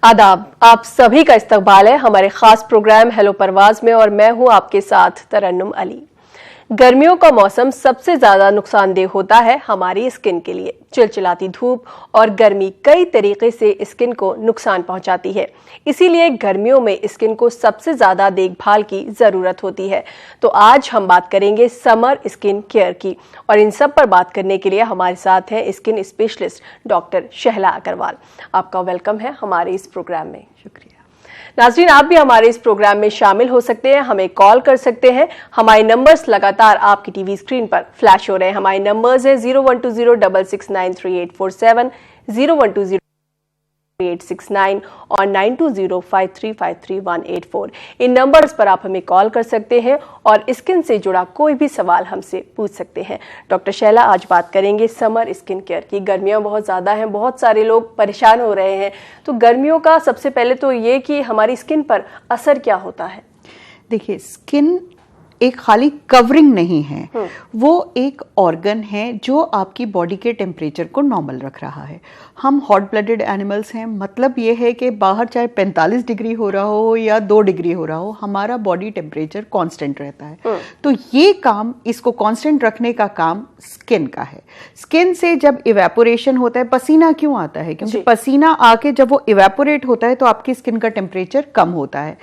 आदाब, आप सभी का इस्तकबाल है हमारे खास प्रोग्राम हेलो परवाज में और मैं हूं आपके साथ तरन्नुम अली। गर्मियों का मौसम सबसे ज्यादा नुकसानदेह होता है हमारी स्किन के लिए। चिलचिलाती धूप और गर्मी कई तरीके से स्किन को नुकसान पहुंचाती है, इसीलिए गर्मियों में स्किन को सबसे ज्यादा देखभाल की जरूरत होती है। तो आज हम बात करेंगे समर स्किन केयर की और इन सब पर बात करने के लिए हमारे साथ हैं skin specialist doctor Shahla Agarwal. आपका वेलकम है हमारे इस प्रोग्राम में। शुक्रिया। नाज़रीन, आप भी हमारे इस प्रोग्राम में शामिल हो सकते हैं, हमें कॉल कर सकते हैं। हमारे नंबर्स लगातार आपकी टीवी स्क्रीन पर फ्लैश हो रहे हैं। हमारे नंबर्स हैं 012066938847, 01203869 और 9205353184। इन नंबर्स पर आप हमें कॉल कर सकते हैं और स्किन से जुड़ा कोई भी सवाल हमसे पूछ सकते हैं। डॉक्टर शैला, आज बात करेंगे समर स्किन केयर की। गर्मियां बहुत ज़्यादा हैं, बहुत सारे लोग परेशान हो रहे हैं। तो गर्मियों का सबसे पहले तो ये कि हमारी स्किन पर असर क्या होता है? देखिए, स्किन एक खाली कवरिंग नहीं है, वो एक ऑर्गन है जो आपकी बॉडी के टेम्परेचर को नॉर्मल रख रहा है। हम हॉट ब्लडेड एनिमल्स हैं, मतलब ये है कि बाहर चाहे 45 डिग्री हो रहा हो या 2 डिग्री हो रहा हो, हमारा बॉडी टेम्परेचर कांस्टेंट रहता है। तो ये काम, इसको कांस्टेंट रखने का काम स्किन का है। स्किन से जब इवेपोरेशन होता है, पसीना क्यों आता है? क्योंकि पसीना आके जब वो इवेपोरेट होता है तो आपकी स्किन का टेम्परेचर कम होता है।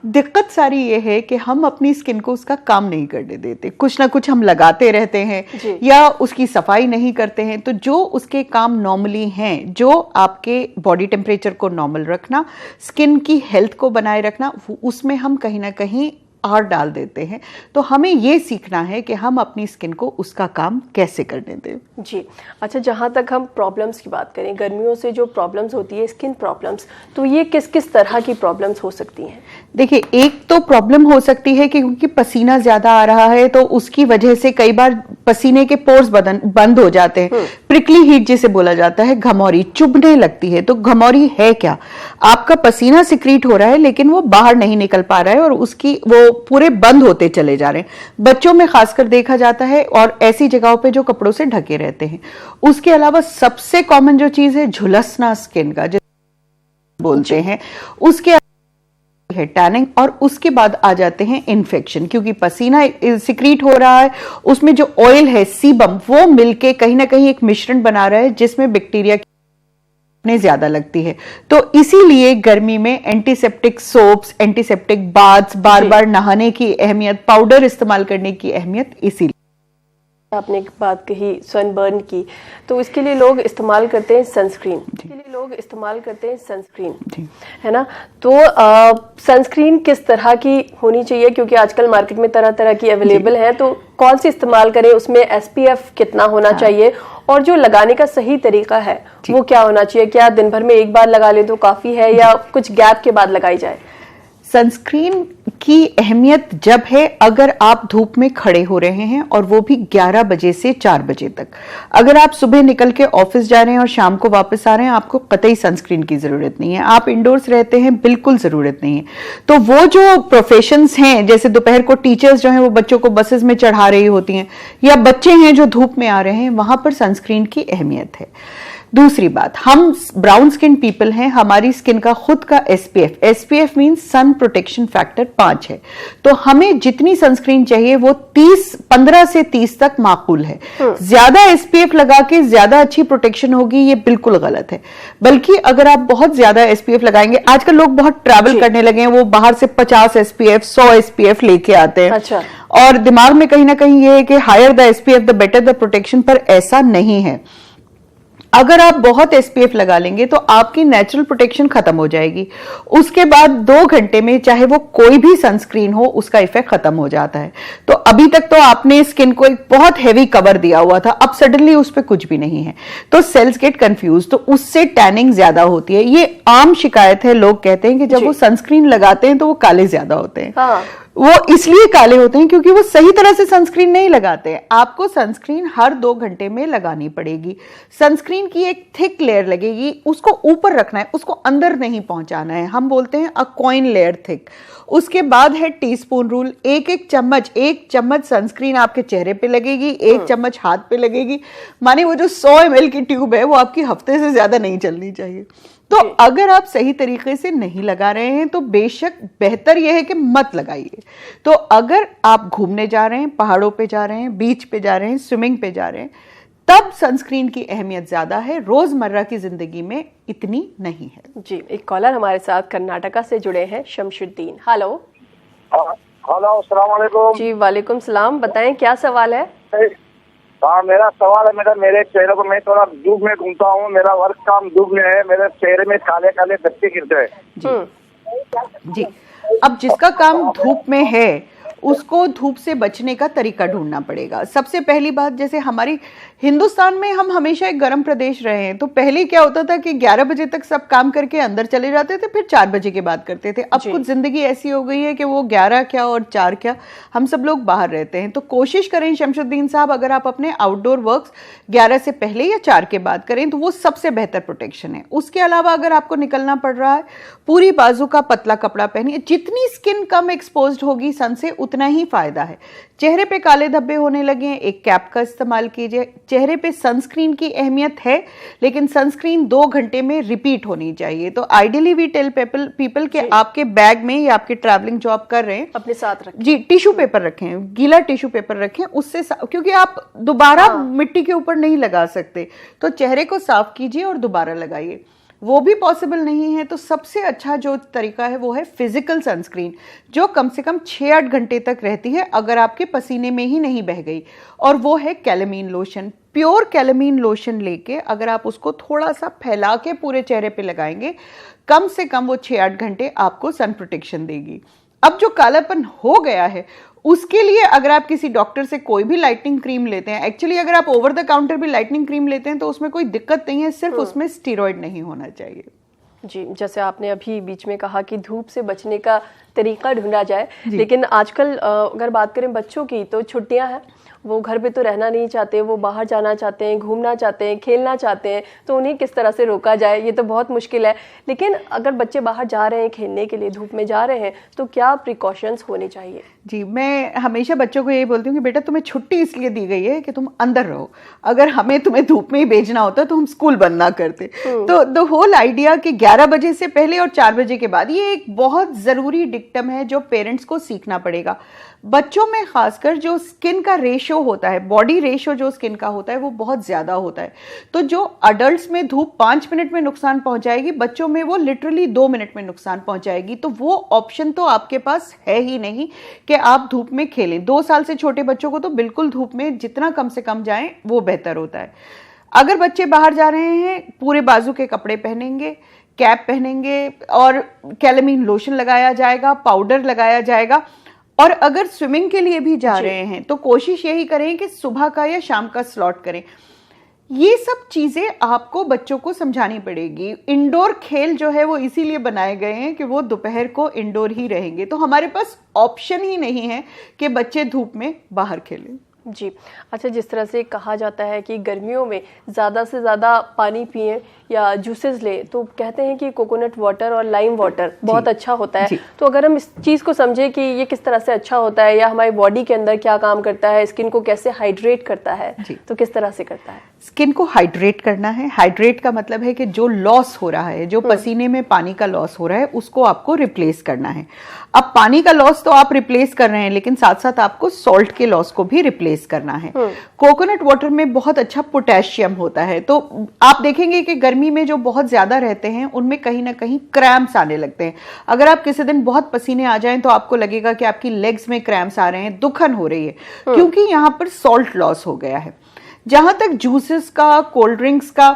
दिक्कत सारी ये है कि हम अपनी स्किन को उसका काम नहीं करने देते, कुछ ना कुछ हम लगाते रहते हैं या उसकी सफाई नहीं करते हैं। तो जो उसके काम नॉर्मली हैं, जो आपके बॉडी टेम्परेचर को नॉर्मल रखना, स्किन की हेल्थ को बनाए रखना, उसमें हम कहीं ना कहीं आर डाल देते हैं। तो हमें ये सीखना है कि हम अपनी स्किन को उसका काम कैसे करने दें। जी अच्छा, जहाँ तक हम प्रॉब्लम्स की बात करें, गर्मियों से जो प्रॉब्लम्स होती है स्किन प्रॉब्लम्स, तो ये किस किस तरह की प्रॉब्लम्स हो सकती हैं? देखिए, एक तो प्रॉब्लम हो सकती है कि क्योंकि पसीना ज्यादा आ रहा है तो उसकी वजह से कई बार पसीने के पोर्स बंद हो जाते हैं। प्रिकली हीट जिसे बोला जाता है, घमौरी चुभने लगती है। तो घमौरी है क्या? आपका पसीना सिक्रीट हो रहा है लेकिन वो बाहर नहीं निकल पा रहा है और उसकी वो पूरे बंद होते चले जा रहे हैं। बच्चों में खासकर देखा जाता है और ऐसी जगहों पे जो कपड़ों से ढके रहते हैं। उसके अलावा सबसे कॉमन जो चीज है झुलसना स्किन का, जो बोलते हैं, उसके है टैनिंग, और उसके बाद आ जाते हैं इन्फेक्शन। क्योंकि पसीना सिक्रीट हो रहा है, उसमें जो ऑयल है सीबम, वो मिलके कहीं ना कहीं एक मिश्रण बना रहा है जिसमें बैक्टीरिया ने ज्यादा लगती है। तो इसीलिए गर्मी में एंटीसेप्टिक सोप्स, एंटीसेप्टिक बाथ्स, बार बार नहाने की अहमियत, पाउडर इस्तेमाल करने की अहमियत इसीलिए। आपने एक बात कही सनबर्न की, तो इसके लिए लोग इस्तेमाल करते हैं सनस्क्रीन। है ना? तो सनस्क्रीन किस तरह की होनी चाहिए? क्योंकि आजकल मार्केट में तरह तरह की अवेलेबल है, तो कौन सी इस्तेमाल करें? उसमें SPF कितना होना चाहिए और जो लगाने का सही तरीका है वो क्या होना चाहिए? क्या दिन भर में एक बार लगा ले तो काफी है या कुछ गैप के बाद लगाई जाए? सनस्क्रीन की अहमियत जब है अगर आप धूप में खड़े हो रहे हैं और वो भी 11 बजे से 4 बजे तक। अगर आप सुबह निकल के ऑफिस जा रहे हैं और शाम को वापस आ रहे हैं, आपको कतई सनस्क्रीन की जरूरत नहीं है। आप इंडोर्स रहते हैं, बिल्कुल जरूरत नहीं है। तो वो जो प्रोफेशंस हैं, जैसे दोपहर को टीचर्स जो हैं वो बच्चों को बसेस में चढ़ा रही होती हैं, या बच्चे हैं जो धूप में आ रहे हैं, वहां पर सनस्क्रीन की अहमियत है। दूसरी बात, हम ब्राउन स्किन पीपल हैं, हमारी स्किन का खुद का SPF means sun protection factor 5 है। तो हमें जितनी सनस्क्रीन चाहिए वो 15 से 30 तक माकूल है। ज्यादा SPF लगा के ज्यादा अच्छी प्रोटेक्शन होगी, ये बिल्कुल गलत है। बल्कि अगर आप बहुत ज्यादा SPF लगाएंगे, आजकल लोग बहुत ट्रैवल करने लगे हैं, वो बाहर से 50 SPF 100 SPF लेके आते हैं। अच्छा। और दिमाग में कहीं ना कहीं ये है कि higher the SPF the better the protection, पर ऐसा नहीं है। अगर आप बहुत SPF लगा लेंगे तो आपकी नेचुरल प्रोटेक्शन खत्म हो जाएगी। उसके बाद 2 घंटे में चाहे वो कोई भी सनस्क्रीन हो, उसका इफेक्ट खत्म हो जाता है। तो अभी तक तो आपने स्किन को एक बहुत हैवी कवर दिया हुआ था, अब सडनली उस पर कुछ भी नहीं है तो सेल्स गेट कंफ्यूज, तो उससे टैनिंग ज्यादा होती है। ये आम शिकायत है। लोग कहते हैं कि जब वो सनस्क्रीन लगाते हैं तो वो काले ज्यादा होते हैं। हाँ। वो इसलिए काले होते हैं क्योंकि वो सही तरह से सनस्क्रीन नहीं लगाते हैं। आपको सनस्क्रीन हर 2 घंटे में लगानी पड़ेगी। सनस्क्रीन की एक थिक लेयर लगेगी, उसको ऊपर रखना है, उसको अंदर नहीं पहुंचाना है। हम बोलते हैं अ कॉइन लेयर थिक। उसके बाद है टीस्पून रूल। एक चम्मच सनस्क्रीन आपके चेहरे पे लगेगी, 1 चम्मच हाथ पे लगेगी। माने वो जो 100 ml की ट्यूब है वो आपकी हफ्ते से ज्यादा नहीं चलनी चाहिए। तो अगर आप सही तरीके से नहीं लगा रहे हैं तो बेशक बेहतर यह है कि मत लगाइए। तो अगर आप घूमने जा रहे हैं, पहाड़ों पे जा रहे हैं, बीच पे जा रहे हैं, स्विमिंग पे जा रहे हैं, तब सनस्क्रीन की अहमियत ज्यादा है, रोजमर्रा की जिंदगी में इतनी नहीं है। जी, एक कॉलर हमारे साथ कर्नाटका से जुड़े हैं, शमशुद्दीन। हेलो। हेलो, अस्सलाम वालेकुम। जी वालेकुम सलाम, बताएं क्या सवाल है? हाँ, मेरा सवाल है मैडम, मेरे चेहरे को, मैं थोड़ा धूप में घूमता हूँ, मेरा वर्क काम धूप में है, मेरे चेहरे में काले काले धब्बे गिरते हैं। जी, अब जिसका काम धूप में है उसको धूप से बचने का तरीका ढूंढना पड़ेगा। सबसे पहली बात, जैसे हमारी हिंदुस्तान में हम हमेशा एक गर्म प्रदेश रहे हैं, तो पहले क्या होता था कि 11 बजे तक सब काम करके अंदर चले जाते थे, फिर 4 बजे के बाद करते थे। अब कुछ जिंदगी ऐसी हो गई है कि वो 11 क्या और 4 क्या, हम सब लोग बाहर रहते हैं। तो कोशिश करें शमशुद्दीन साहब, अगर आप अपने आउटडोर वर्क्स 11 से पहले या 4 के बाद करें तो वो सबसे बेहतर प्रोटेक्शन है। उसके अलावा अगर आपको निकलना पड़ रहा है, पूरी बाजू का पतला कपड़ा पहनिए। जितनी स्किन कम एक्सपोज्ड होगी सन से उतना ही फायदा है। चेहरे पे काले धब्बे होने लगे हैं, एक कैप का इस्तेमाल कीजिए। चेहरे पे सनस्क्रीन की अहमियत है, लेकिन सनस्क्रीन 2 घंटे में रिपीट होनी चाहिए। तो आइडियली वी टेल पीपल के आपके बैग में या आपके ट्रैवलिंग जो आप कर रहे हैं अपने साथ रखें। जी, टिश्यू पेपर रखें, गीला टिश्यू पेपर रखें, उससे क्योंकि आप दोबारा मिट्टी के ऊपर नहीं लगा सकते, तो चेहरे को साफ कीजिए और दोबारा लगाइए। वो भी पॉसिबल नहीं है तो सबसे अच्छा जो तरीका है वो है फिजिकल सनस्क्रीन, जो कम से कम 6-8 घंटे तक रहती है अगर आपके पसीने में ही नहीं बह गई, और वो है कैलेमीन लोशन। प्योर कैलेमीन लोशन लेके अगर आप उसको थोड़ा सा फैला के पूरे चेहरे पे लगाएंगे, कम से कम वो 6-8 घंटे आपको सन प्रोटेक्शन देगी। अब जो कालापन हो गया है उसके लिए अगर आप किसी डॉक्टर से कोई भी लाइटनिंग क्रीम लेते हैं, एक्चुअली अगर आप ओवर द काउंटर भी लाइटनिंग क्रीम लेते हैं तो उसमें कोई दिक्कत नहीं है, सिर्फ उसमें स्टीरॉयड नहीं होना चाहिए। जी, जैसे आपने अभी बीच में कहा कि धूप से बचने का तरीका ढूंढा जाए, लेकिन आजकल अगर बात करें बच्चों की, तो छुट्टियां हैं, वो घर पे तो रहना नहीं चाहते, वो बाहर जाना चाहते हैं, घूमना चाहते हैं, खेलना चाहते हैं, तो उन्हें किस तरह से रोका जाए, ये तो बहुत मुश्किल है। लेकिन अगर बच्चे बाहर जा रहे हैं खेलने के लिए, धूप में जा रहे हैं, तो क्या प्रिकॉशंस होने चाहिए? जी, मैं हमेशा बच्चों को यही बोलती हूँ कि बेटा तुम्हें छुट्टी इसलिए दी गई है कि तुम अंदर रहो, अगर हमें तुम्हें धूप में ही भेजना होता तो हम स्कूल बंद ना करते। तो द होल आइडिया कि 11 बजे से पहले और 4 बजे के बाद, ये एक बहुत जरूरी डिक्टम है जो पेरेंट्स को सीखना पड़ेगा। बच्चों में खासकर जो स्किन का रेशो होता है, बॉडी रेशो जो स्किन का होता है वो बहुत ज्यादा होता है। तो जो अडल्ट्स में धूप 5 मिनट में नुकसान पहुंचाएगी, बच्चों में वो लिटरली 2 मिनट में नुकसान पहुंचाएगी। तो वो ऑप्शन तो आपके पास है ही नहीं कि आप धूप में खेलें। 2 साल से छोटे बच्चों को तो बिल्कुल धूप में जितना कम से कम जाएं वो बेहतर होता है। अगर बच्चे बाहर जा रहे हैं, पूरे बाजू के कपड़े पहनेंगे, कैप पहनेंगे और कैलेमीन लोशन लगाया जाएगा, पाउडर लगाया जाएगा। और अगर स्विमिंग के लिए भी जा रहे हैं तो कोशिश यही करें कि सुबह का या शाम का स्लॉट करें। ये सब चीजें आपको बच्चों को समझानी पड़ेगी। इंडोर खेल जो है वो इसीलिए बनाए गए हैं कि वो दोपहर को इंडोर ही रहेंगे, तो हमारे पास ऑप्शन ही नहीं है कि बच्चे धूप में बाहर खेलें। जी, अच्छा, जिस तरह से कहा जाता है कि गर्मियों में ज़्यादा से ज़्यादा पानी पिएं या जूसेस लें, तो कहते हैं कि कोकोनट वाटर और लाइम वाटर बहुत अच्छा होता है। तो अगर हम इस चीज़ को समझें कि ये किस तरह से अच्छा होता है, या हमारी बॉडी के अंदर क्या काम करता है, स्किन को कैसे हाइड्रेट करता है, तो किस तरह से करता है? स्किन को हाइड्रेट करना है। हाइड्रेट का मतलब है कि जो लॉस हो रहा है, जो पसीने में पानी का लॉस हो रहा है, उसको आपको रिप्लेस करना है। अब पानी का लॉस तो आप रिप्लेस कर रहे हैं, लेकिन साथ साथ आपको सॉल्ट के लॉस को भी रिप्लेस करना है। कोकोनट वाटर में बहुत अच्छा पोटेशियम होता है, तो आप देखेंगे कि गर्मी में जो बहुत ज्यादा रहते हैं उनमें कहीं ना कहीं क्रैम्प्स आने लगते हैं। अगर आप किसी दिन बहुत पसीने आ जाएं तो आपको लगेगा कि आपकी लेग्स में क्रैम्प्स आ रहे हैं, दुखन हो रही है, क्योंकि यहाँ पर सॉल्ट लॉस हो गया है। जहां तक जूसेस का, कोल्ड ड्रिंक्स का,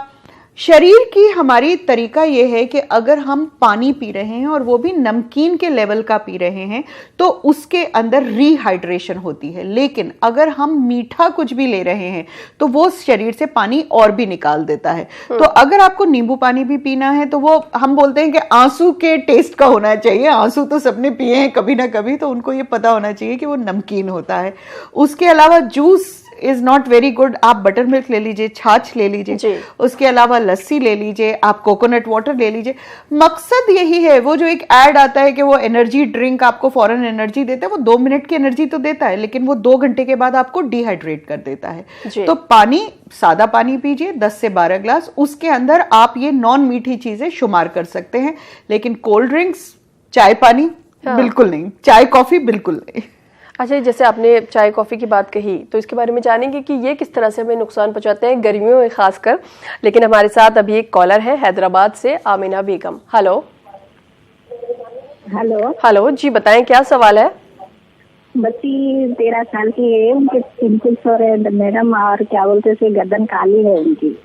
शरीर की हमारी तरीका यह है कि अगर हम पानी पी रहे हैं और वो भी नमकीन के लेवल का पी रहे हैं तो उसके अंदर रीहाइड्रेशन होती है। लेकिन अगर हम मीठा कुछ भी ले रहे हैं तो वो शरीर से पानी और भी निकाल देता है। तो अगर आपको नींबू पानी भी पीना है तो वो हम बोलते हैं कि आंसू के टेस्ट का होना चाहिए। आंसू तो सबने पिए हैं कभी ना कभी, तो उनको ये पता होना चाहिए कि वो नमकीन होता है। उसके अलावा juice is not very good. आप बटर मिल्क ले लीजिए, छाछ ले लीजिए, उसके अलावा लस्सी ले लीजिए, आप कोकोनट वाटर ले लीजिए। मकसद यही है, वो जो एक ऐड आता है कि वो एनर्जी ड्रिंक आपको फौरन एनर्जी देता है, वो 2 मिनट की एनर्जी तो देता है, लेकिन वो 2 घंटे के बाद आपको डिहाइड्रेट कर देता है। तो पानी, सादा पानी पीजिए 10 से 12 ग्लास, उसके अंदर आप ये नॉन मीठी चीजें शुमार कर सकते हैं, लेकिन कोल्ड ड्रिंक्स, चाय पानी बिल्कुल नहीं, चाय कॉफी बिल्कुल नहीं। अच्छा, जैसे आपने चाय कॉफी की बात कही, तो इसके बारे में जानेंगे कि ये किस तरह से हमें नुकसान पहुंचाते हैं गर्मियों में खासकर। लेकिन हमारे साथ अभी एक कॉलर है हैदराबाद से, आमिना बेगम। हेलो हेलो हेलो जी, बताएं क्या सवाल है। बच्ची 13 साल की है, उनके पिंपल्स हो रहे हैं मैडम, और क्या बोलते हैं, गर्दन काली है उनकी।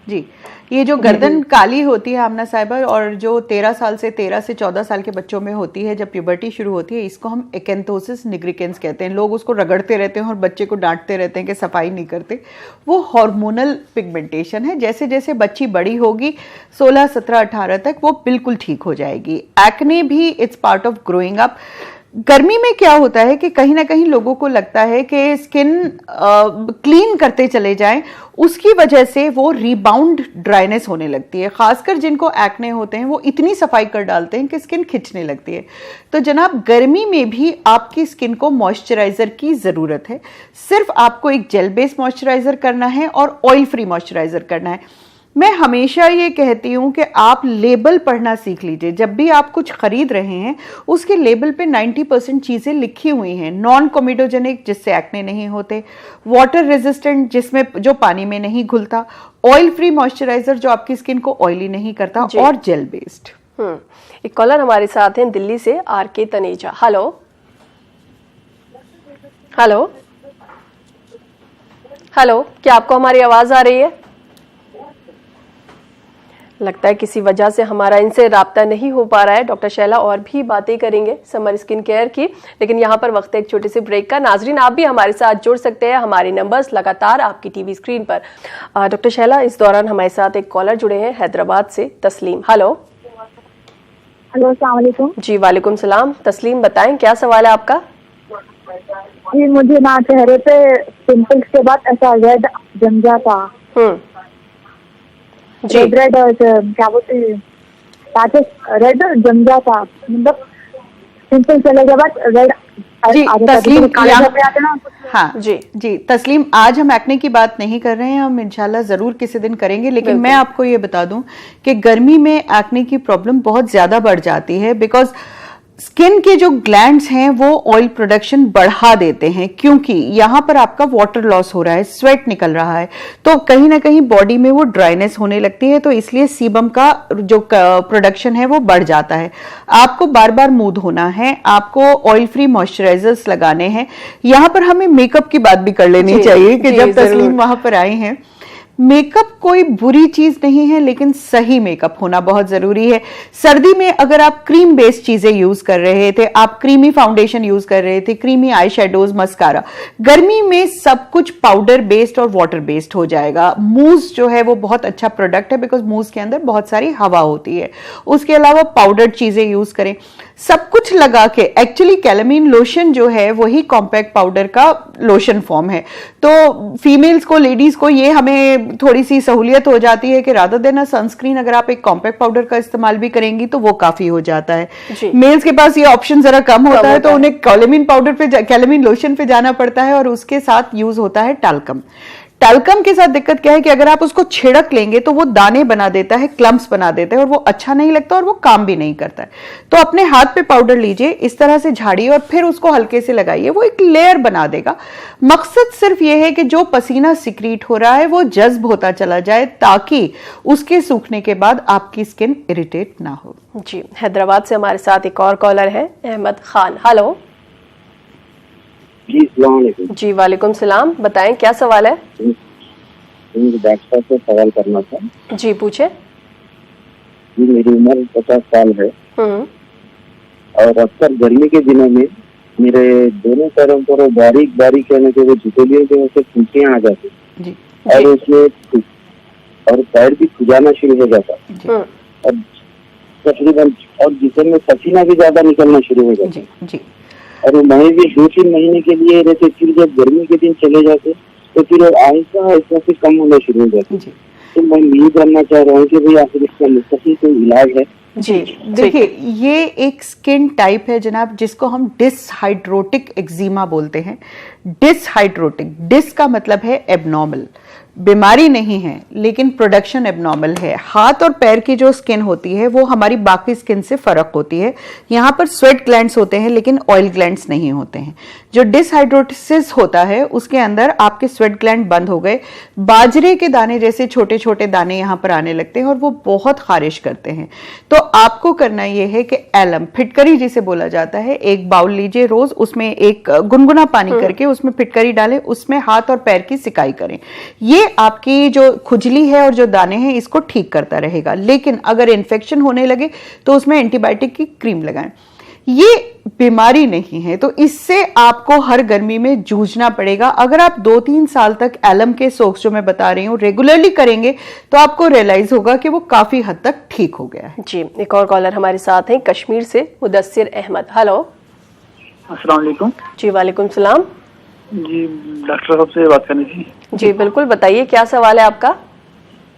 जी, ये जो गर्दन काली होती है आमना साहिबा, और जो 13 से 14 साल के बच्चों में होती है जब प्यूबर्टी शुरू होती है, इसको हम एकेंथोसिस निग्रिकेंस कहते हैं। लोग उसको रगड़ते रहते हैं और बच्चे को डांटते रहते हैं कि सफाई नहीं करते। वो हार्मोनल पिगमेंटेशन है। जैसे जैसे बच्ची बड़ी होगी 16, 17, 18 तक, वो बिल्कुल ठीक हो जाएगी। एक्ने भी it's part of growing up. गर्मी में क्या होता है कि कहीं ना कहीं लोगों को लगता है कि स्किन क्लीन करते चले जाएं, उसकी वजह से वो रिबाउंड ड्राइनेस होने लगती है। खासकर जिनको एक्ने होते हैं वो इतनी सफाई कर डालते हैं कि स्किन खिंचने लगती है। तो जनाब, गर्मी में भी आपकी स्किन को मॉइस्चराइजर की ज़रूरत है। सिर्फ आपको एक जेल बेस्ड मॉइस्चराइजर करना है और ऑयल फ्री मॉइस्चराइजर करना है। मैं हमेशा ये कहती हूँ कि आप लेबल पढ़ना सीख लीजिए। जब भी आप कुछ खरीद रहे हैं, उसके लेबल पे 90% चीज़ें लिखी हुई हैं। नॉन कोमिडोजेनिक, जिससे एक्ने नहीं होते, वाटर रेजिस्टेंट, जिसमें जो पानी में नहीं घुलता, ऑयल फ्री मॉइस्चराइजर जो आपकी स्किन को ऑयली नहीं करता, और जेल बेस्ड। एक कॉलर हमारे साथ हैं दिल्ली से, R K. Taneja. Hello hello hello, क्या आपको हमारी आवाज आ रही है? लगता है किसी वजह से हमारा इनसे राब्ता नहीं हो पा रहा है। डॉक्टर शैला और भी बातें करेंगे समर स्किन केयर की, लेकिन यहाँ पर वक्त है एक छोटे से ब्रेक का। नाजरीन, आप भी हमारे साथ जुड़ सकते हैं, हमारे नंबर्स लगातार आपकी टीवी स्क्रीन पर। डॉक्टर शैला, इस दौरान हमारे साथ एक कॉलर जुड़े हैं हैदराबाद से, तस्लीम। हेलो हेलो, अस्सलाम वालेकुम। जी वालेकुम सलाम। तस्लीम, बताएं क्या सवाल है आपका? जी, मुझे ना चेहरे पे पिंपल्स के बाद ऐसा रेड जम जाता, रेड क्या बोलते हैं, रेड जम जाता, मतलब पिंपल चले के बाद रेड। जी तस्लीम, हाँ जी तस्लीम, आज हम एक्ने की बात नहीं कर रहे हैं, हम इंशाल्लाह जरूर किसी दिन करेंगे। लेकिन मैं आपको ये बता दूं कि गर्मी में एक्ने की प्रॉब्लम बहुत ज्यादा बढ़ जाती है, बिकॉज स्किन के जो ग्लैंड्स हैं वो ऑयल प्रोडक्शन बढ़ा देते हैं, क्योंकि यहाँ पर आपका वाटर लॉस हो रहा है, स्वेट निकल रहा है, तो कहीं ना कहीं बॉडी में वो ड्राइनेस होने लगती है। तो इसलिए सीबम का जो प्रोडक्शन है वो बढ़ जाता है। आपको बार बार मूव धोना है, आपको ऑयल फ्री मॉइस्चराइजर्स लगाने हैं। यहाँ पर हमें मेकअप की बात भी कर लेनी चाहिए कि जब तस्लीम वहां पर आई हैं, मेकअप कोई बुरी चीज नहीं है, लेकिन सही मेकअप होना बहुत जरूरी है। सर्दी में अगर आप क्रीम बेस्ड चीजें यूज कर रहे थे, आप क्रीमी फाउंडेशन यूज कर रहे थे, क्रीमी आई शेडोज, मस्कारा, गर्मी में सब कुछ पाउडर बेस्ड और वाटर बेस्ड हो जाएगा। मूज जो है वो बहुत अच्छा प्रोडक्ट है, बिकॉज मूज के अंदर बहुत सारी हवा होती है। उसके अलावा पाउडर्ड चीजें यूज करें, सब कुछ लगा के। एक्चुअली कैलामीन लोशन जो है वही कॉम्पैक्ट पाउडर का लोशन फॉर्म है। तो फीमेल्स को, लेडीज को ये हमें थोड़ी सी सहूलियत हो जाती है कि रादर देन सनस्क्रीन अगर आप एक कॉम्पैक्ट पाउडर का इस्तेमाल भी करेंगी तो वो काफी हो जाता है। मेल्स के पास ये ऑप्शन जरा कम होता है, तो उन्हें कैलामीन पाउडर पे, कैलामीन लोशन पे जाना पड़ता है, और उसके साथ यूज होता है टाल्कम। टाल्कम के साथ दिक्कत क्या है कि अगर आप उसको छिड़क लेंगे तो वो दाने बना देता है, क्लम्प्स बना देता है, और वो अच्छा नहीं लगता और वो काम भी नहीं करता है। तो अपने हाथ पे पाउडर लीजिए, इस तरह से झाड़िए और फिर उसको हल्के से लगाइए, वो एक लेयर बना देगा। मकसद सिर्फ ये है कि जो पसीना सिक्रीट हो रहा है वो जज्ब होता चला जाए, ताकि उसके सूखने के बाद आपकी स्किन इरिटेट ना हो। जी, हैदराबाद से हमारे साथ एक और कॉलर है, अहमद खान। हेलो जी वालेकुम सलाम, बताएं क्या सवाल है? डॉक्टर साहब से सवाल करना था। जी पूछे। जी, मेरी उम्र 50 साल है और अक्सर गर्मी के दिनों में मेरे दोनों पैरों पर बारीक बारीक यानी कि वो झुकेलियों की वजह से फुंसियां आ जाती और उसमें और पैर भी खुजाना शुरू हो जाता और तकरीबन, और जिसम में पसीना भी ज्यादा निकलना शुरू हो जाता। और वो मैं भी 2-3 महीने के लिए रहते, फिर जब गर्मी के दिन चले जाते तो फिर आहिस्ता आहिस्ता फिर कम होना शुरू हो जाती है। तो मैं यही जानना चाह रहा हूँ कि भाई आखिर इसका मुस्तकिल कोई इलाज है? जी देखिए, ये एक स्किन टाइप है जनाब जिसको हम डिसहाइड्रोटिक एक्जिमा बोलते हैं। डिसहाइड्रोटिक, डिस का मतलब है एबनॉर्मल, बीमारी नहीं है लेकिन प्रोडक्शन एबनॉर्मल है। हाथ और पैर की जो स्किन होती है वो हमारी बाकी स्किन से फर्क होती है। यहाँ पर स्वेट ग्लैंड्स होते हैं लेकिन ऑयल ग्लैंड्स नहीं होते हैं। जो डिसहाइड्रोसिस होता है उसके अंदर आपके स्वेट ग्लैंड बंद हो गए, बाजरे के दाने जैसे छोटे छोटे दाने यहाँ पर आने लगते हैं और वो बहुत खारिश करते हैं। तो आपको करना ये है कि एलम, फिटकरी जिसे बोला जाता है, एक बाउल लीजिए रोज, उसमें एक गुनगुना पानी करके उसमें फिटकरी डालें, उसमें हाथ और पैर की सिकाई करें। ये आपकी जो खुजली है और जो दाने हैं इसको ठीक करता रहेगा। लेकिन अगर इन्फेक्शन होने लगे तो उसमें एंटीबायोटिक की क्रीम लगाएं। ये बीमारी नहीं है तो इससे आपको हर गर्मी में जूझना पड़ेगा। अगर आप 2-3 साल तक एलम के सोक्स जो मैं बता रही हूँ रेगुलरली करेंगे तो आपको रियलाइज होगा कि वो काफी हद तक ठीक हो गया है। जी, एक और कॉलर हमारे साथ हैं कश्मीर से, मुदस्सिर अहमद। हेलो। अस्सलाम वालेकुम। जी वालेकुम सलाम। जी, डॉक्टर साहब से बात करनी थी। जी बिल्कुल, बताइए क्या सवाल है आपका?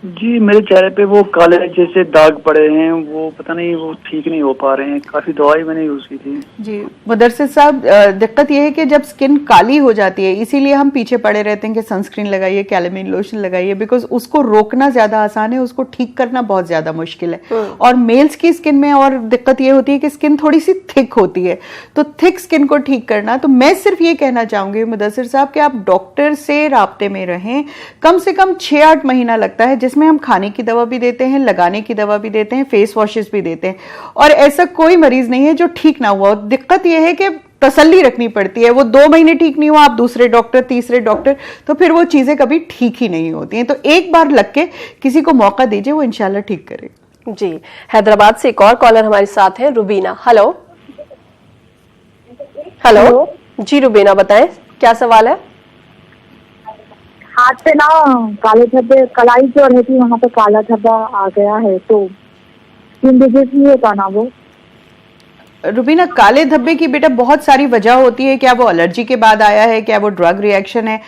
जी, मेरे चेहरे पे वो काले जैसे दाग पड़े हैं, वो पता नहीं वो ठीक नहीं हो पा रहे हैं। काफी दवाई मैंने यूज की थी। जी मुदस्सिर साहब, दिक्कत यह है कि जब स्किन काली हो जाती है इसीलिए हम पीछे पड़े रहते हैं कि सनस्क्रीन लगाइए, कैलेमिन लोशन लगाइए, बिकॉज उसको रोकना ज्यादा आसान है, उसको ठीक करना बहुत ज्यादा मुश्किल है। और मेल्स की स्किन में और दिक्कत ये होती है कि स्किन थोड़ी सी थिक होती है, तो थिक स्किन को ठीक करना, तो मैं सिर्फ ये कहना चाहूंगी मुदस्सिर साहब कि आप डॉक्टर से राब्ते में रहें। कम से कम 6-8 महीना लगता है जिसमें हम खाने की दवा भी देते हैं, लगाने की दवा भी देते हैं, फेस वॉशेस भी देते हैं, और ऐसा कोई मरीज नहीं है जो ठीक ना हुआ। दिक्कत यह है कि तसल्ली रखनी पड़ती है। वो 2 महीने ठीक नहीं हुआ, आप दूसरे डॉक्टर, तीसरे डॉक्टर, तो फिर वो चीजें कभी ठीक ही नहीं होती हैं। तो एक बार लग के किसी को मौका दीजिए, वो इंशाल्लाह ठीक करेगा। जी, हैदराबाद से एक और कॉलर हमारे साथ हैं, रुबीना। हेलो। हेलो जी रुबीना, बताएं क्या सवाल है? हाथ पे ना काले धब्बे, कलाई जो रहती है वहाँ पे काला धब्बा आ गया है, तो 3 डिजिट नहीं होता ना वो। रुबीना, काले धब्बे की बेटा बहुत सारी वजह होती है। क्या वो एलर्जी के बाद आया है, क्या वो ड्रग रिएक्शन है?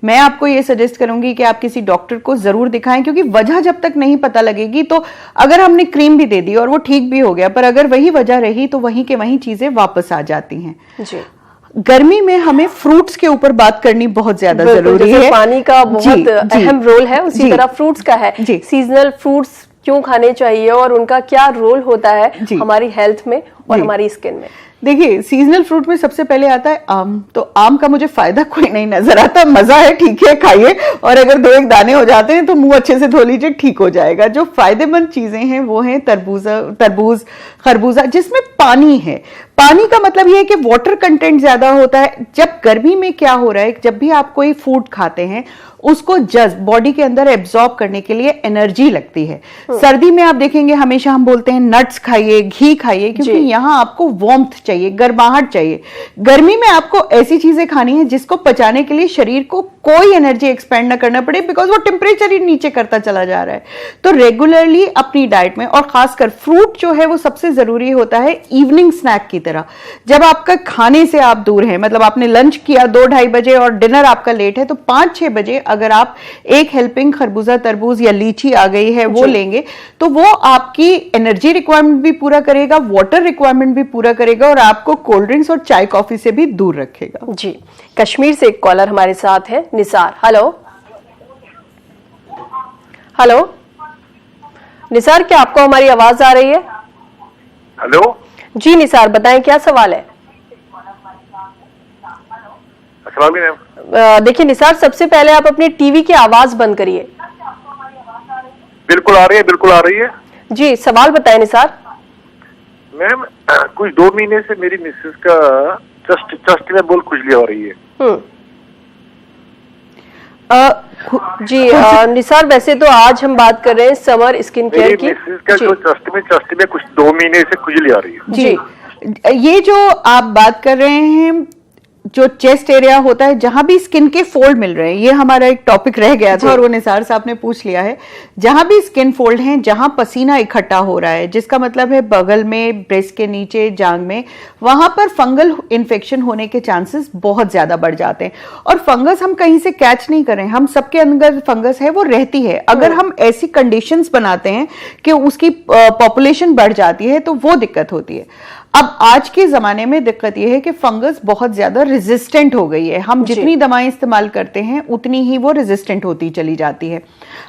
मैं आपको ये सजेस्ट करूंगी कि आप किसी डॉक्टर को जरूर दिखाएं, क्योंकि वजह जब तक नहीं पता लगेगी तो अगर हमने क्रीम भी दे दी और वो ठीक भी हो गया, पर अगर वही वजह रही तो वहीं के वहीं चीजें वापस आ जाती हैं। जी, गर्मी में हमें फ्रूट्स के ऊपर बात करनी बहुत ज्यादा जरूरी है। पानी का बहुत अहम रोल है, उसी तरह फ्रूट्स का है। सीजनल फ्रूट्स क्यों खाने चाहिए और उनका क्या रोल होता है हमारी हेल्थ में और हमारी स्किन में? देखिए, सीजनल फ्रूट में सबसे पहले आता है आम। तो आम का मुझे फायदा कोई नहीं नजर आता, मजा है, ठीक है, खाइए, और अगर 2-1 दाने हो जाते हैं तो मुंह अच्छे से धो लीजिए, ठीक हो जाएगा। जो फायदेमंद चीजें हैं वो हैं तरबूज, खरबूजा, जिसमें पानी है। पानी का मतलब ये है कि वाटर कंटेंट ज्यादा होता है। जब गर्मी में क्या हो रहा है, जब भी आप कोई फूड खाते हैं उसको बॉडी के अंदर एब्जॉर्ब करने के लिए एनर्जी लगती है। सर्दी में आप देखेंगे हमेशा हम बोलते हैं नट्स खाइए, घी खाइए, क्योंकि यहाँ आपको वार्मथ चाहिए, गर्माहट चाहिए। गर्मी में आपको ऐसी चीजें खानी है जिसको पचाने के लिए शरीर को कोई एनर्जी एक्सपेंड ना करना पड़े, बिकॉज वो टेम्परेचर ही नीचे करता चला जा रहा है। तो रेगुलरली अपनी डाइट में, और खासकर फ्रूट जो है वो सबसे जरूरी होता है इवनिंग स्नैक की तरह। जब आपका खाने से आप दूर हैं, मतलब आपने लंच किया 2-2:30 बजे और डिनर आपका लेट है, तो 5-6 बजे अगर आप एक हेल्पिंग खरबूजा, तरबूज या लीची आ गई है वो लेंगे तो वो आपकी एनर्जी रिक्वायरमेंट भी पूरा करेगा, वाटर रिक्वायरमेंट भी पूरा करेगा, और आपको कोल्ड ड्रिंक्स और चाय कॉफी से भी दूर रखेगा। जी, कश्मीर से एक कॉलर हमारे साथ है, निसार। हेलो। हेलो निसार, क्या आपको हमारी आवाज आ रही है? हेलो जी निसार, बताएं क्या सवाल है? देखिए निसार, सबसे पहले आप अपने टीवी की आवाज बंद करिए। बिल्कुल आ रही है, बिल्कुल आ रही है। जी, सवाल बताएं निसार। मैम, कुछ 2 महीने से मेरी मिसेस का चस्ट में बहुत खुजली हो रही है। जी निसार, वैसे तो आज हम बात कर रहे हैं समर स्किन केयर की। मिसेस का जो चस्ट में कुछ 2 महीने से खुजली आ रही है। जी, ये जो आप बात कर रहे हैं जो चेस्ट एरिया होता है, जहां भी स्किन के फोल्ड मिल रहे हैं, ये हमारा एक टॉपिक रह गया था और वो निसार साहब ने पूछ लिया है। जहां भी स्किन फोल्ड हैं, जहां पसीना इकट्ठा हो रहा है, जिसका मतलब है बगल में, ब्रेस्ट के नीचे, जांग में, वहां पर फंगल इन्फेक्शन होने के चांसेस बहुत ज्यादा बढ़ जाते हैं। और फंगस हम कहीं से कैच नहीं कर रहे हैं, हम सबके अंदर फंगस है, वो रहती है। अगर हम ऐसी कंडीशंस बनाते हैं कि उसकी पॉपुलेशन बढ़ जाती है तो वो दिक्कत होती है। अब आज के जमाने में दिक्कत यह है कि फंगस बहुत ज्यादा रेजिस्टेंट हो गई है। हम जितनी दवाएं इस्तेमाल करते हैं उतनी ही वो रेजिस्टेंट होती चली जाती है।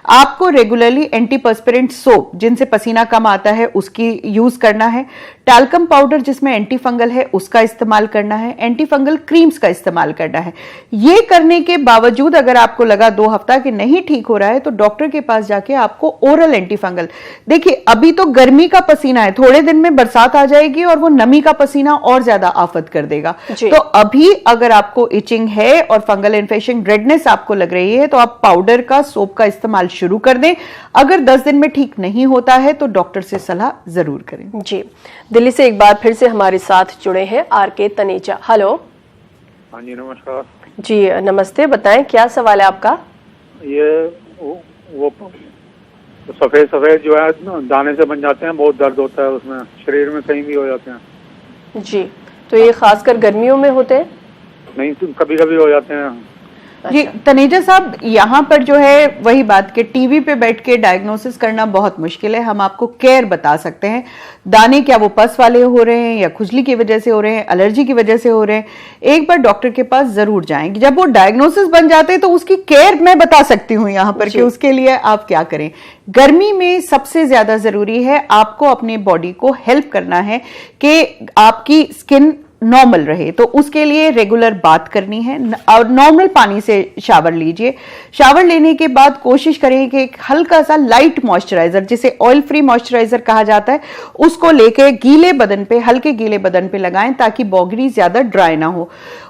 आपको रेगुलरली एंटीपर्स्पिरेंट सोप, जिनसे पसीना कम आता है, उसकी यूज करना है। टैल्कम पाउडर जिसमें एंटी फंगल है, उसका इस्तेमाल करना है। एंटी फंगल क्रीम्स का इस्तेमाल करना है। ये करने के बावजूद अगर आपको लगा 2 हफ्ता कि नहीं ठीक हो रहा है, तो डॉक्टर के पास जाके आपको ओरल एंटी फंगल, देखिए अभी तो गर्मी का पसीना है, थोड़े दिन में बरसात आ जाएगी और वो नमी का पसीना और ज्यादा आफत कर देगा। तो अभी अगर आपको इचिंग है और फंगल इन्फेक्शन, रेडनेस आपको लग रही है, तो आप पाउडर का, सोप का इस्तेमाल शुरू कर दें। अगर 10 दिन में ठीक नहीं होता है तो डॉक्टर से सलाह जरूर करें। जी, दिल्ली से एक बार फिर से हमारे साथ जुड़े हैं आर.के. तनेजा। हेलो। हाँ जी, नमस्कार जी नमस्ते, बताएं क्या सवाल है आपका? ये वो सफेद सफेद जो है दाने से बन जाते हैं, बहुत दर्द होता है उसमें, शरीर में कहीं भी हो जाते हैं। जी, तो ये खासकर गर्मियों में होते हैं? नहीं, कभी कभी हो जाते हैं। जी तनेजा साहब, यहाँ पर जो है वही बात कि टीवी पे बैठ के डायग्नोसिस करना बहुत मुश्किल है। हम आपको केयर बता सकते हैं। दाने क्या वो पस वाले हो रहे हैं या खुजली की वजह से हो रहे हैं, एलर्जी की वजह से हो रहे हैं, एक बार डॉक्टर के पास जरूर जाएंगे। जब वो डायग्नोसिस बन जाते हैं तो उसकी केयर मैं बता सकती हूँ यहाँ पर कि उसके लिए आप क्या करें। गर्मी में सबसे ज्यादा जरूरी है आपको अपने बॉडी को हेल्प करना है कि आपकी स्किन नॉर्मल रहे। तो उसके लिए रेगुलर बात करनी है और नॉर्मल पानी से शावर लीजिए। शावर लेने के बाद कोशिश करें कि एक हल्का सा लाइट मॉइस्चराइजर, जिसे ऑयल फ्री मॉइस्चराइजर कहा जाता है, उसको लेके गीले बदन पे, हल्के गीले बदन पे लगाएं ताकि बॉडी ज्यादा ड्राई ना हो।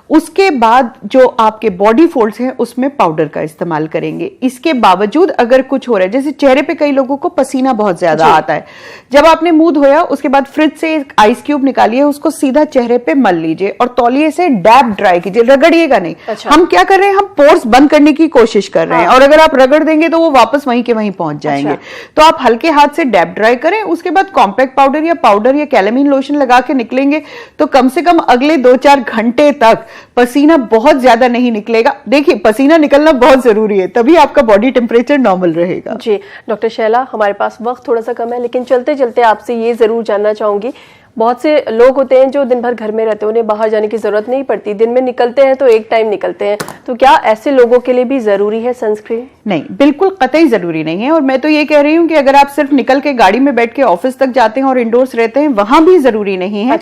उसके बाद जो आपके बॉडी फोल्ड्स हैं उसमें पाउडर का इस्तेमाल करेंगे। इसके बावजूद अगर कुछ हो रहा है, जैसे चेहरे पे कई लोगों को पसीना बहुत ज्यादा आता है, जब आपने मुंह धोया उसके बाद फ्रिज से एक आइस क्यूब निकालिए, उसको सीधा चेहरे पे मल लीजिए और तौलिए से डैब ड्राई कीजिए, रगड़िएगा नहीं। हम क्या कर रहे हैं, हम पोर्स बंद करने की कोशिश कर रहे हैं और अगर आप रगड़ देंगे तो वो वापस वहीं के वहीं पहुंच जाएंगे। तो आप हल्के हाथ से डैब ड्राई करें। उसके बाद कॉम्पैक्ट पाउडर या कैलामीन लोशन लगा के निकलेंगे तो कम से कम अगले 2-4 घंटे तक पसीना बहुत ज्यादा नहीं निकलेगा। देखिए, पसीना निकलना बहुत जरूरी है, तभी आपका बॉडी टेम्परेचर नॉर्मल रहेगा। जी डॉक्टर शैला, हमारे पास वक्त थोड़ा सा कम है, लेकिन चलते चलते आपसे ये जरूर जानना चाहूंगी, बहुत से लोग होते हैं जो दिन भर घर में रहते हैं, उन्हें बाहर जाने की जरूरत नहीं पड़ती, दिन में निकलते हैं तो एक टाइम निकलते हैं, तो क्या ऐसे लोगों के लिए भी जरूरी है सनस्क्रीन? नहीं, बिल्कुल कतई जरूरी नहीं है। और मैं तो ये कह रही हूँ कि अगर आप सिर्फ निकल के गाड़ी में बैठ के ऑफिस तक जाते हैं और इंडोर्स रहते हैं, वहां भी जरूरी नहीं है।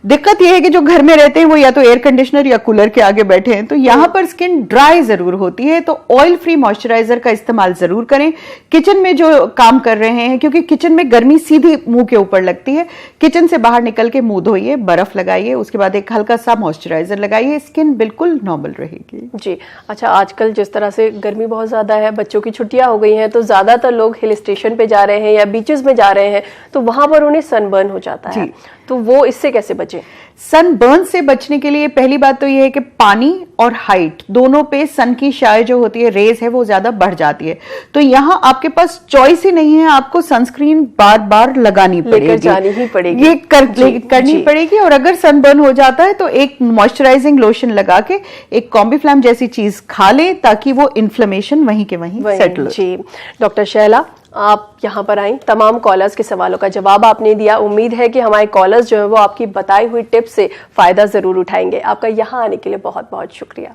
दिक्कत यह है कि जो घर में रहते हैं वो या तो एयर कंडीशनर या कूलर के आगे बैठे हैं, तो यहाँ पर स्किन ड्राई जरूर होती है। तो ऑयल फ्री मॉइस्चराइजर का इस्तेमाल जरूर करें। किचन में जो काम कर रहे हैं, क्योंकि किचन में गर्मी सीधी मुंह के ऊपर लगती है, किचन से बाहर निकल के मुंह धोइए, बर्फ लगाइए, उसके बाद एक हल्का सा मॉइस्चराइजर लगाइए, स्किन बिल्कुल नॉर्मल रहेगी। जी अच्छा, आजकल जिस तरह से गर्मी बहुत ज्यादा है, बच्चों की छुट्टियां हो गई हैं, तो ज्यादातर लोग हिल स्टेशन पे जा रहे हैं या बीचेस में जा रहे हैं, तो वहां पर उन्हें सनबर्न हो जाता है, तो वो इससे कैसे बचें? सनबर्न से बचने के लिए पहली बात तो यह है कि पानी और हाइट दोनों पे सन की शाय जो होती है, रेज है, वो ज्यादा बढ़ जाती है। तो यहाँ आपके पास चॉइस ही नहीं है, आपको सनस्क्रीन बार बार लगानी पड़ेगी, जानी ही पड़ेगी, ये करनी पड़ेगी। और अगर सनबर्न हो जाता है तो एक मॉइस्चराइजिंग लोशन लगा के एक कॉम्बीफ्लैम जैसी चीज खा लें ताकि वो इन्फ्लेमेशन वहीं के वहीं सेटल हो। जी डॉक्टर शैला, आप यहाँ पर आई, तमाम कॉलर्स के सवालों का जवाब आपने दिया। उम्मीद है कि हमारे कॉलर्स जो है वो आपकी बताई हुई टिप्स से फायदा जरूर उठाएंगे। आपका यहाँ आने के लिए बहुत बहुत शुक्रिया।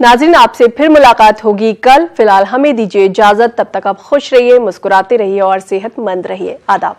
नाज़रीन, आपसे फिर मुलाकात होगी कल। फिलहाल हमें दीजिए इजाजत, तब तक आप खुश रहिए, मुस्कुराते रहिए और सेहतमंद रहिए। आदाब।